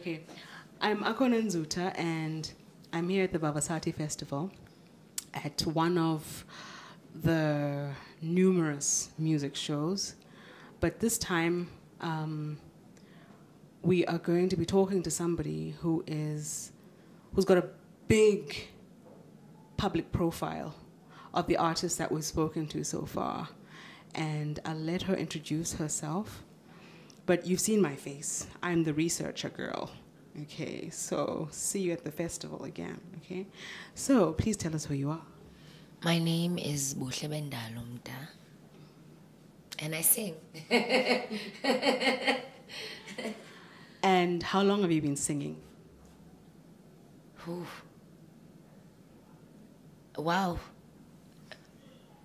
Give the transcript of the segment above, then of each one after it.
Okay, I'm Akona Nzuta, and I'm here at the Vavasati Festival at one of the numerous music shows. But this time, we are going to be talking to somebody who's got a big public profile of the artists that we've spoken to so far. And I'll let her introduce herself. But you've seen my face. I'm the researcher girl. Okay, so see you at the festival again. Okay, so please tell us who you are. My name is Buhle Bendalo Mda, and I sing. And how long have you been singing? Ooh. Wow.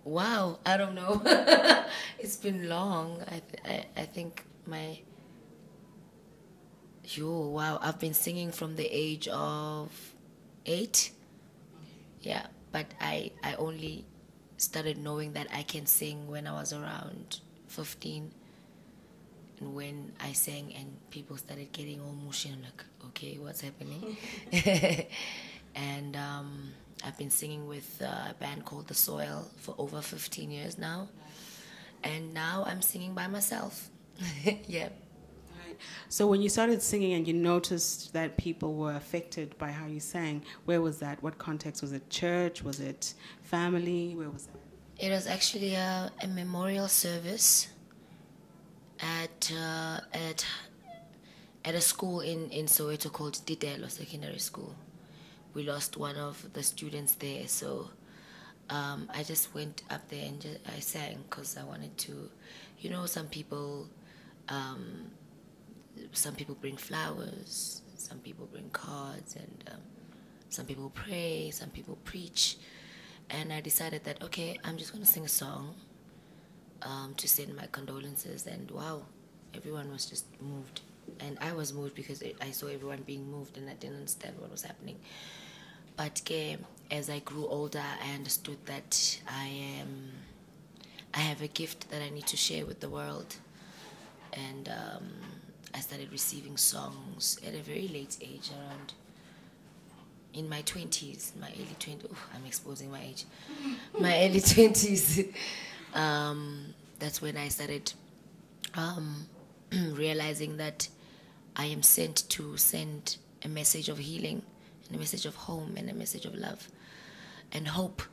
Wow, I don't know. It's been long. I think wow, I've been singing from the age of 8. Yeah, but I only started knowing that I can sing when I was around 15. And when I sang and people started getting all mushy, I'm like, okay, what's happening? And I've been singing with a band called The Soil for over 15 years now. And now I'm singing by myself. Yeah. Right. So when you started singing and you noticed that people were affected by how you sang, where was that? What context? Was it church? Was it family? Where was that? It was actually a memorial service at a school in Soweto called Ditelo Secondary School. We lost one of the students there, so I just went up there and I sang because I wanted to, some people bring flowers, some people bring cards, and some people pray, some people preach, and I decided that okay, I'm just going to sing a song to send my condolences, and wow, everyone was just moved. And I was moved because I saw everyone being moved and I didn't understand what was happening. But as I grew older, I understood that I have a gift that I need to share with the world. And I started receiving songs at a very late age, around in my 20s, my early 20s. I'm exposing my age. My early 20s. That's when I started realizing that I am sent to send a message of healing and a message of home and a message of love and hope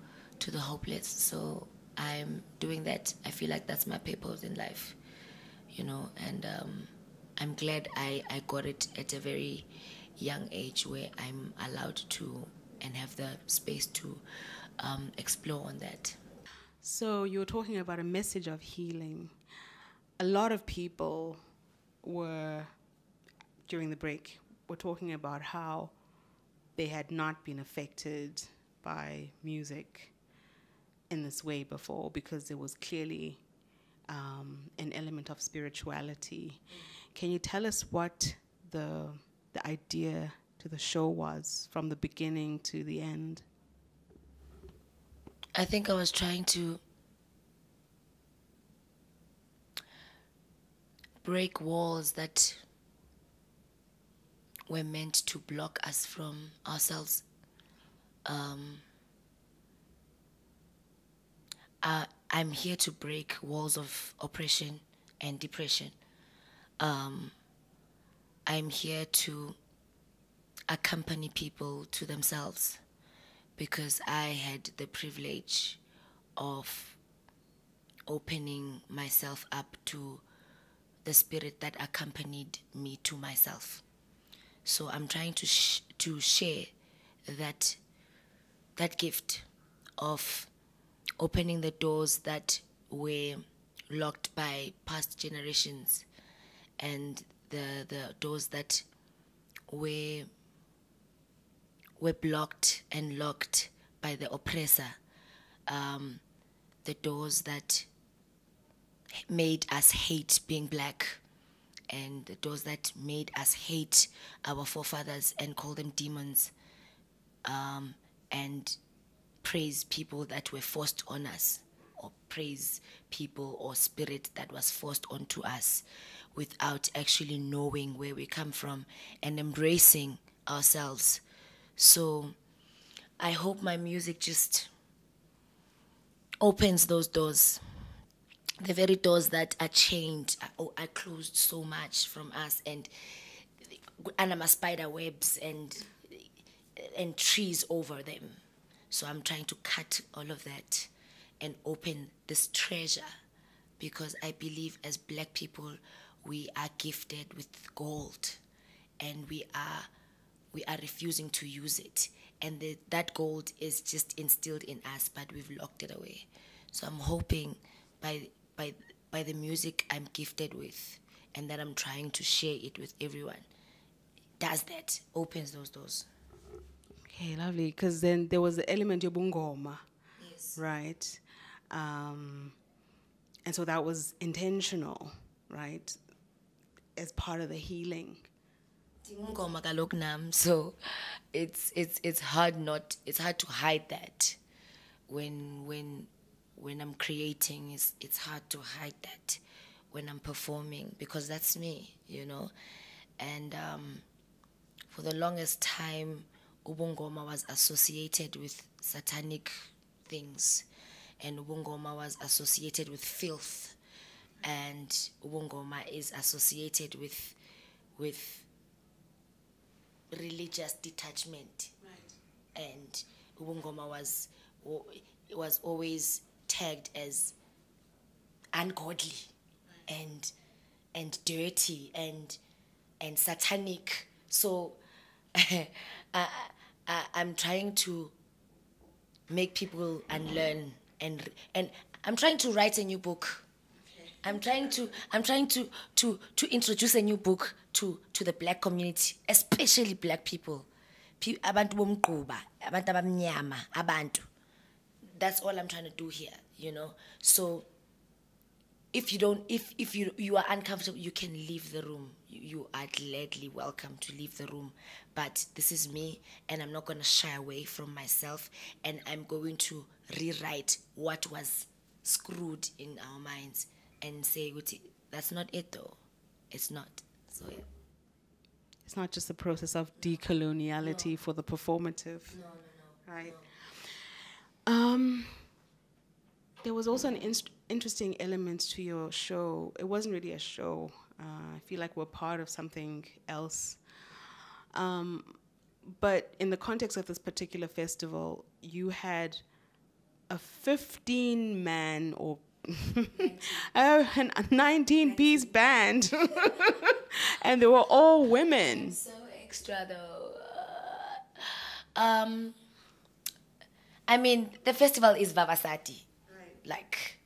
to the hopeless. So I'm doing that. I feel like that's my purpose in life, and I'm glad I got it at a very young age where I'm allowed to and have the space to explore on that. So you were talking about a message of healing. A lot of people during the break, were talking about how they had not been affected by music in this way before because there was clearly an element of spirituality. Can you tell us what the idea to the show was from the beginning to the end? I think I was trying to break walls that were meant to block us from ourselves. I'm here to break walls of oppression and depression. I'm here to accompany people to themselves because I had the privilege of opening myself up to the spirit that accompanied me to myself. So I'm trying to share that gift of opening the doors that were locked by past generations and the doors that were blocked and locked by the oppressor, the doors that made us hate being black, and those that made us hate our forefathers and call them demons, and praise people that were forced on us. or praise people or spirit that was forced onto us without actually knowing where we come from and embracing ourselves. So I hope my music just opens those doors, the very doors that are chained or are closed so much from us, and anima spider webs and trees over them. So I'm trying to cut all of that and open this treasure, because I believe as black people we are gifted with gold, and we are refusing to use it, and that gold is just instilled in us, but we've locked it away. So I'm hoping by the music I'm gifted with and that I'm trying to share it with everyone, does that, opens those doors. Okay, lovely. Because then there was the element yobungoma, Yes. right? And so that was intentional, right? As part of the healing. Ngoma kaloku nam, so it's hard to hide that when I'm creating. It's hard to hide that when I'm performing, because that's me, and for the longest time ubungoma was associated with satanic things, and ubungoma was associated with filth, and ubungoma is associated with religious detachment, right. And ubungoma was always tagged as ungodly, right, and dirty and satanic. So I'm trying to make people unlearn, and I'm trying to write a new book. I'm trying to introduce a new book to the black community, especially black people. Abantu bomgquba, abantu abamnyama, abantu. That's all I'm trying to do here, So if you are uncomfortable, you can leave the room. You are gladly welcome to leave the room. But this is me, and I'm not going to shy away from myself, and I'm going to rewrite what was screwed in our minds and say, that's not it though. It's not. So yeah. It's not just a process of decoloniality for the performative. No. Right. There was also an interesting element to your show. It wasn't really a show. I feel like we're part of something else. But in the context of this particular festival, you had a 15-man or a 19-piece band, and they were all women. So extra though. I mean, the festival is Vavasati, right. Like,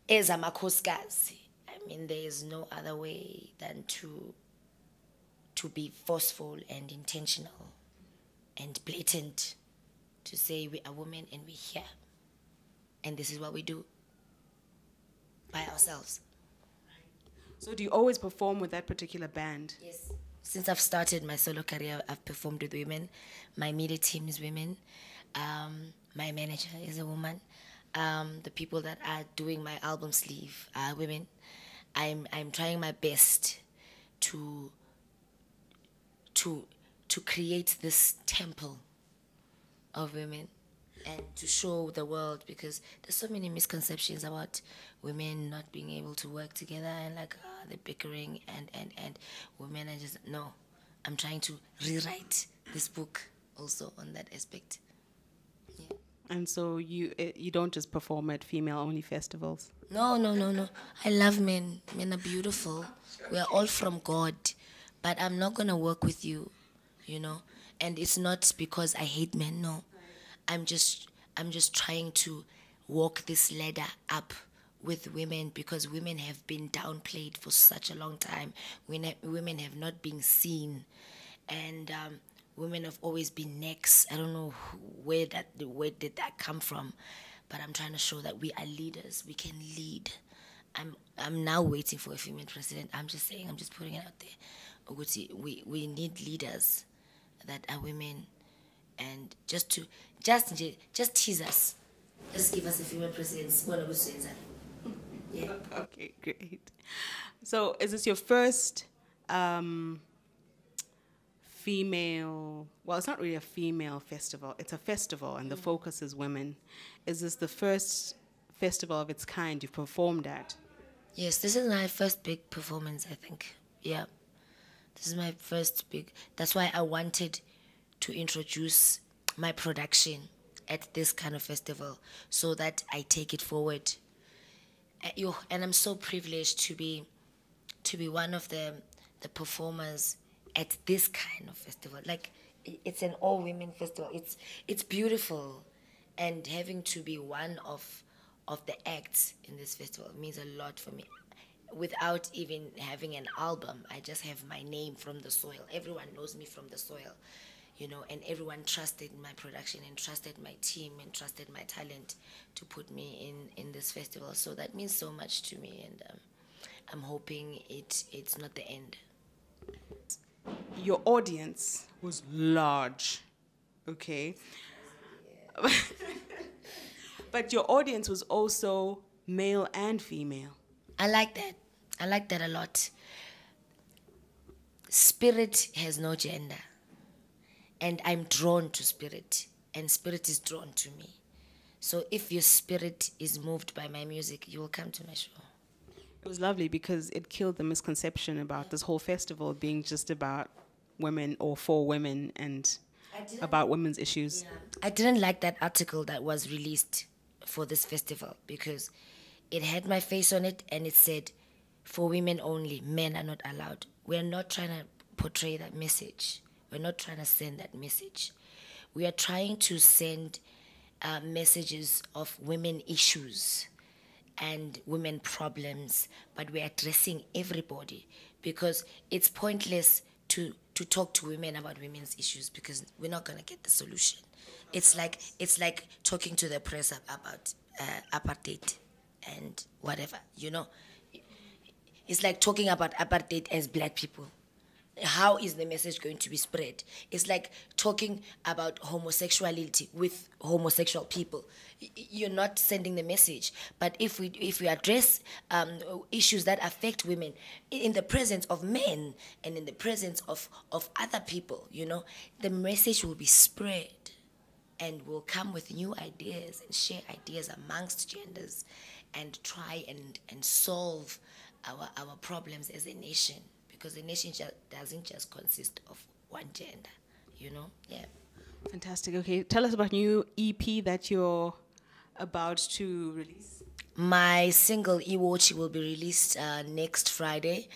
is amakhosikazi. I mean, there is no other way than to be forceful and intentional and blatant, to say we are women and we're here, and this is what we do by ourselves. So do you always perform with that particular band? Yes. Since I've started my solo career, I've performed with women. My media team is women. My manager is a woman. The people that are doing my album sleeve are women. I'm trying my best to create this temple of women and to show the world, because there's so many misconceptions about women not being able to work together, and like the bickering and women are just, no. I'm trying to rewrite this book also on that aspect. Yeah. And so you don't just perform at female-only festivals? No. I love men. Men are beautiful. We are all from God. But I'm not going to work with you, And it's not because I hate men, no. I'm just trying to walk this ladder up with women, because women have been downplayed for such a long time. Women have not been seen, and women have always been next. I don't know where did that come from, but I'm trying to show that we are leaders. We can lead. I'm now waiting for a female president. I'm just putting it out there. We need leaders that are women, and just tease us. Just give us a female president. Yeah. Okay, great. So, is this your first female? Well, it's not really a female festival. It's a festival, and the focus is women. Is this the first festival of its kind you've performed at? Yes, this is my first big performance, I think. Yeah. This is my first big. That's why I wanted to introduce my production at this kind of festival so that I take it forward. And I'm so privileged to be one of the performers at this kind of festival. Like, it's an all women festival. It's beautiful, and having to be one of the acts in this festival means a lot for me. Without even having an album, I just have my name from the soil. Everyone knows me from the soil, and everyone trusted my production and trusted my team and trusted my talent to put me in this festival. So that means so much to me, and I'm hoping it's not the end. Your audience was large, okay? Yeah. But your audience was also male and female. I like that. I like that a lot. Spirit has no gender. And I'm drawn to spirit. And spirit is drawn to me. So if your spirit is moved by my music, you will come to my show. It was lovely because it killed the misconception about this whole festival being just about women or for women and about women's issues. Yeah. I didn't like that article that was released for this festival because it had my face on it and it said, for women only, men are not allowed. We're not trying to portray that message. We're not trying to send that message. We are trying to send messages of women issues and women problems, but we're addressing everybody because it's pointless to talk to women about women's issues because we're not going to get the solution. It's like talking to the press about apartheid and whatever, It's like talking about apartheid as black people. How is the message going to be spread? It's like talking about homosexuality with homosexual people. You're not sending the message. But if we address issues that affect women in the presence of men and in the presence of other people, the message will be spread. And we'll come with new ideas and share ideas amongst genders and try and solve our problems as a nation. Because a nation doesn't just consist of one gender, Yeah. Fantastic. Okay, tell us about new EP that you're about to release. My single Iwochi will be released next Friday.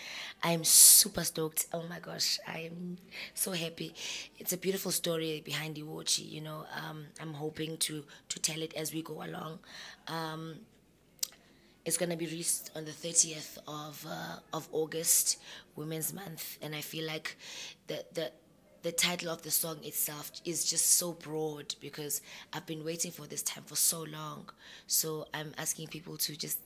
I'm super stoked. Oh my gosh, I'm so happy. It's a beautiful story behind Iwochi. I'm hoping to tell it as we go along. It's gonna be released on the 30th of August, Women's Month, and I feel like the title of the song itself is just so broad because I've been waiting for this time for so long. So I'm asking people to just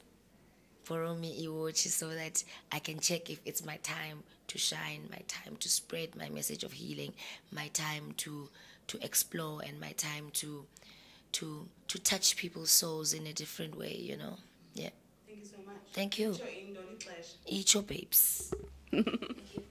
borrow me Iwochi so that I can check if it's my time to shine, my time to spread my message of healing, my time to explore, and my time to touch people's souls in a different way. Yeah. Thank you so much. Thank you. Eat your Eat your babes. Thank you.